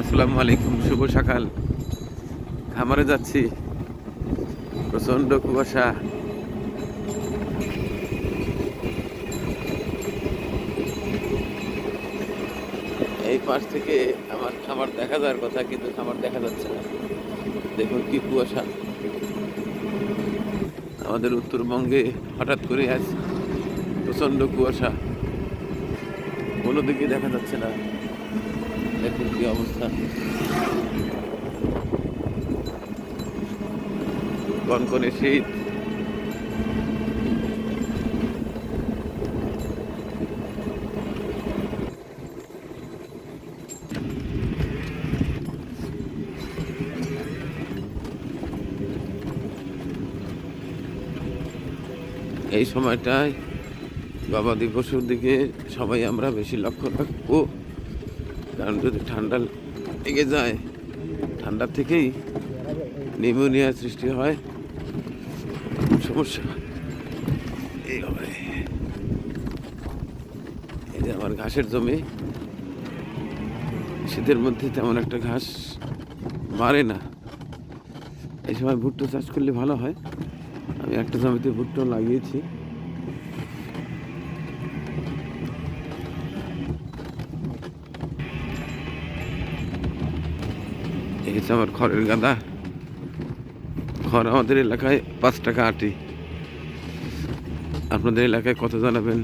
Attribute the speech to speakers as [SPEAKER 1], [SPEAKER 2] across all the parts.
[SPEAKER 1] আসসালামু আলাইকুম, শুভ সকাল। খামারে যাচ্ছি, প্রচন্ড কুয়াশা। এই পাশ থেকে আমার খামার দেখা যাওয়ার কথা, কিন্তু খামার দেখা যাচ্ছে না। দেখুন কি কুয়াশা। আমাদের উত্তরবঙ্গে হঠাৎ করে আজ প্রচন্ড কুয়াশা, কোনো দিকে দেখা যাচ্ছে না। দেখুন কি অবস্থা, কনকনে শীত। এই সময়টায় গবাদি পশুর দিকে সবাই আমরা বেশি লক্ষ্য রাখবো, কারণ যদি ঠান্ডা লেগে যায়, ঠান্ডা থেকেই নিউমোনিয়া সৃষ্টি হয়, সমস্যা। এই হবে, এই যে আমার ঘাসের জমি, শীতের মধ্যে তেমন একটা ঘাস বাড়ে না। এই সময় ভুট্টো চাষ করলে ভালো হয়। আমি একটা জমিতে ভুট্টো লাগিয়েছি। এই হচ্ছে আমার খড়ের গাদা। খড় আমাদের এলাকায় 5 টাকা আটি। আপনাদের এলাকায় কত জানাবেন।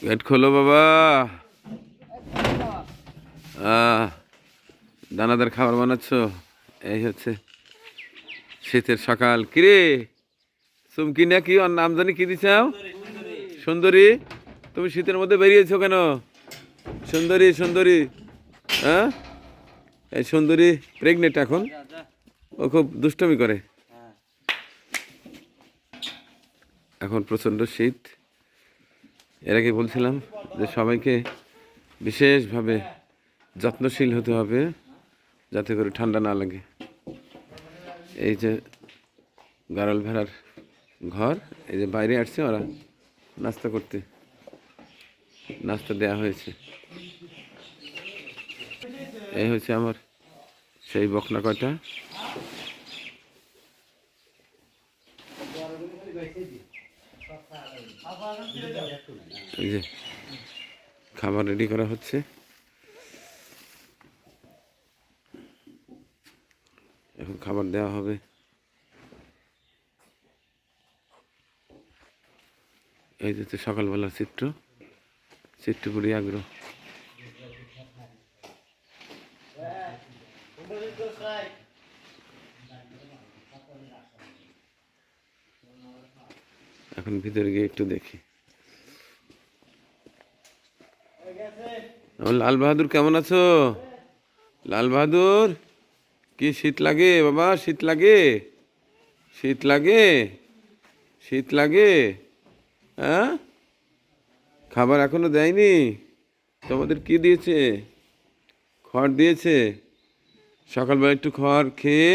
[SPEAKER 1] গেট খোলো বাবা। দানাদার খাবার বানাচ্ছ। এই হচ্ছে শীতের সকাল। কিরে চুমকি না কি ওর নাম জানি কি দিছাও? সুন্দরী। তুমি শীতের মধ্যে বেরিয়েছো কেন? সুন্দরী সুন্দরী, হ্যাঁ? এই সুন্দরী প্রেগনেন্ট এখন, ও খুব দুষ্টমি করে। এখন প্রচণ্ড শীত। এর আগে বলছিলাম যে সবাইকে বিশেষভাবে যত্নশীল হতে হবে, যাতে করে ঠান্ডা না লাগে। এই যে গাড়ল ভেড়ার ঘর, এই যে বাইরে আসছে ওরা নাস্তা করতে, নাস্তা দেওয়া হয়েছে। এই হচ্ছে আমার সেই বকনা কয়টা। এই যে খাবার রেডি করা হচ্ছে। এখন খাবার দেওয়া হবে। এই যে সকালবেলার চিত্র, চিত্রপুরি আগ্রহ। এখন ভিতরে গিয়ে একটু দেখি। লাল বাহাদুর কেমন আছো? লাল বাহাদুর, কি শীত লাগে বাবা? শীত লাগে? শীত লাগে? শীত লাগে? হ্যাঁ, খাবার এখনো দেয়নি? তোমাদের কি দিয়েছে? খড় দিয়েছে। সকালবেলা একটু খড় খেয়ে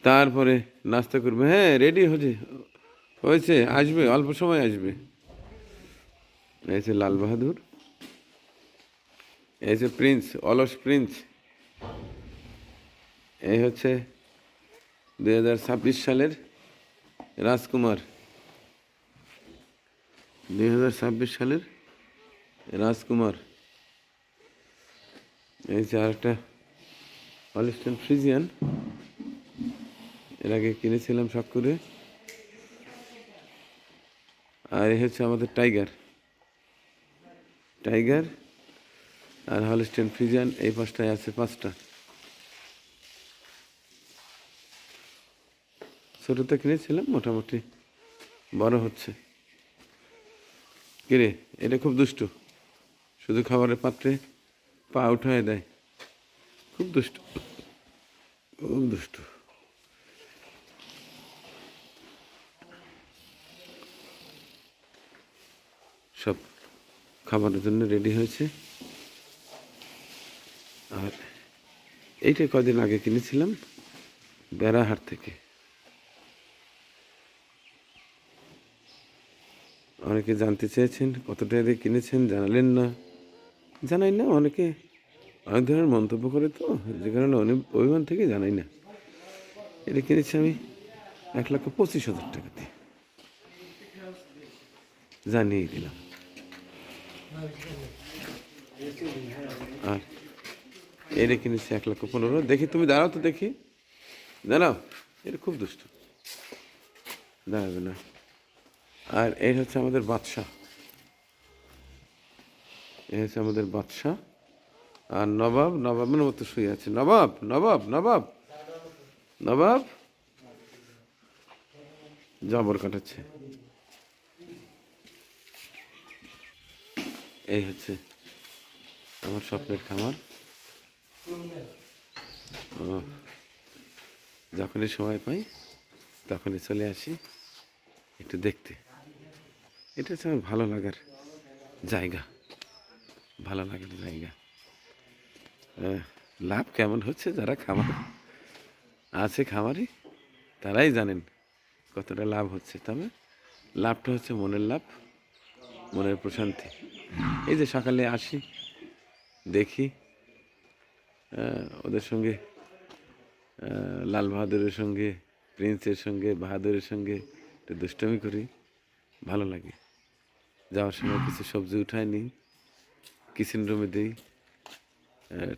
[SPEAKER 1] তারপরে নাস্তা করবে। হ্যাঁ, রেডি হয়েছে, আসবে, অল্প সময় আসবে। এই যে লাল বাহাদুর, এই যে প্রিন্স, অলস প্রিন্স। এই হচ্ছে 2026 সালের রাজকুমার। 2026 সালের রাজকুমার। এই যে আরেকটা হলিস্টিয়ান ফ্রিজিয়ান, এর আগে কিনেছিলাম শখ করে। আর এই হচ্ছে আমাদের টাইগার। টাইগার আর হলিস্টিয়ান ফ্রিজিয়ান এই পাশটায় আছে 5টা। ছোটোতে কিনেছিলাম, মোটামুটি বড় হচ্ছে। কিরে, এটা খুব দুষ্টু, শুধু খাবারের পাত্রে পা উঠায় দেয়। খুব দুষ্টু, খুব দুষ্টু। সব খাবারের জন্য রেডি হয়েছে। আর এইটা কদিন আগে কিনেছিলাম বেড়াহাট থেকে। অনেকে জানতে চেয়েছেন কত টাকা দিয়ে কিনেছেন, জানালেন না। জানাই না, অনেকে অনেক ধরনের মন্তব্য করে তো, যে কারণে অনেক অভিমান থেকে জানাই না। এটা কিনেছি আমি 1,25,000 টাকা দিয়ে, জানিয়ে দিলাম। আর এটা কিনেছি 1,15,000। দেখি তুমি দাঁড়াও তো, দেখি দাঁড়াও, এটা খুব দুষ্ট, দাঁড়াবে না। আর এই হচ্ছে আমাদের বাদশা, এই হচ্ছে আমাদের বাদশা। আর নবাব, নবাবের মতো শুয়ে আছে। নবাব, নবাব, নবাব, নবাব জবর কাটাচ্ছে। এই হচ্ছে আমার স্বপ্নের খামার। ও, যখনই সময় পাই তখনই চলে আসি একটু দেখতে। এটা হচ্ছে আমার ভালো লাগার জায়গা, ভালো লাগার জায়গা। লাভ কেমন হচ্ছে, যারা খামার আছে খামারি তারাই জানেন কতটা লাভ হচ্ছে। তবে লাভটা হচ্ছে মনের লাভ, মনের প্রশান্তি। এই যে সকালে আসি, দেখি ওদের সঙ্গে, লাল বাহাদুরের সঙ্গে, প্রিন্সের সঙ্গে, বাহাদুরের সঙ্গে একটু দুষ্টমি করি, ভালো লাগে। যাওয়ার সময় কিছু সবজি উঠায় নিই, কিচেন রুমে দিই,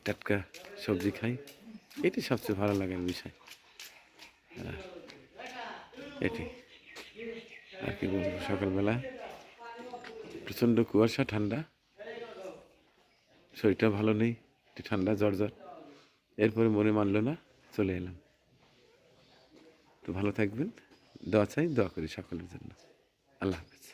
[SPEAKER 1] টাটকা সবজি খাই। এটি সবচেয়ে ভালো লাগার বিষয়। এটি আর কি বলবো, সকালবেলা প্রচণ্ড কুয়াশা, ঠান্ডা, শরীরটা ভালো নেই, একটু ঠান্ডা, জ্বর জ্বর। এরপরে মনে মানলো না, চলে এলাম। তো ভালো থাকবেন, দোয়া চাই, দোয়া করি সকলের জন্য। আল্লাহ হাফেজ।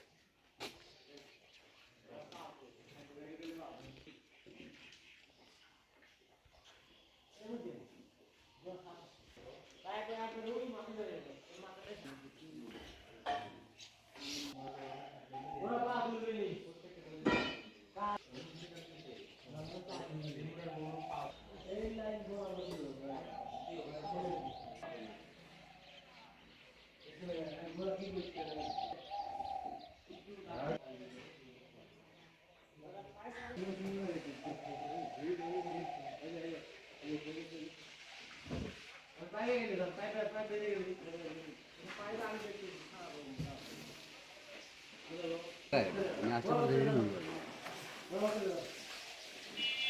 [SPEAKER 2] Ini asal dari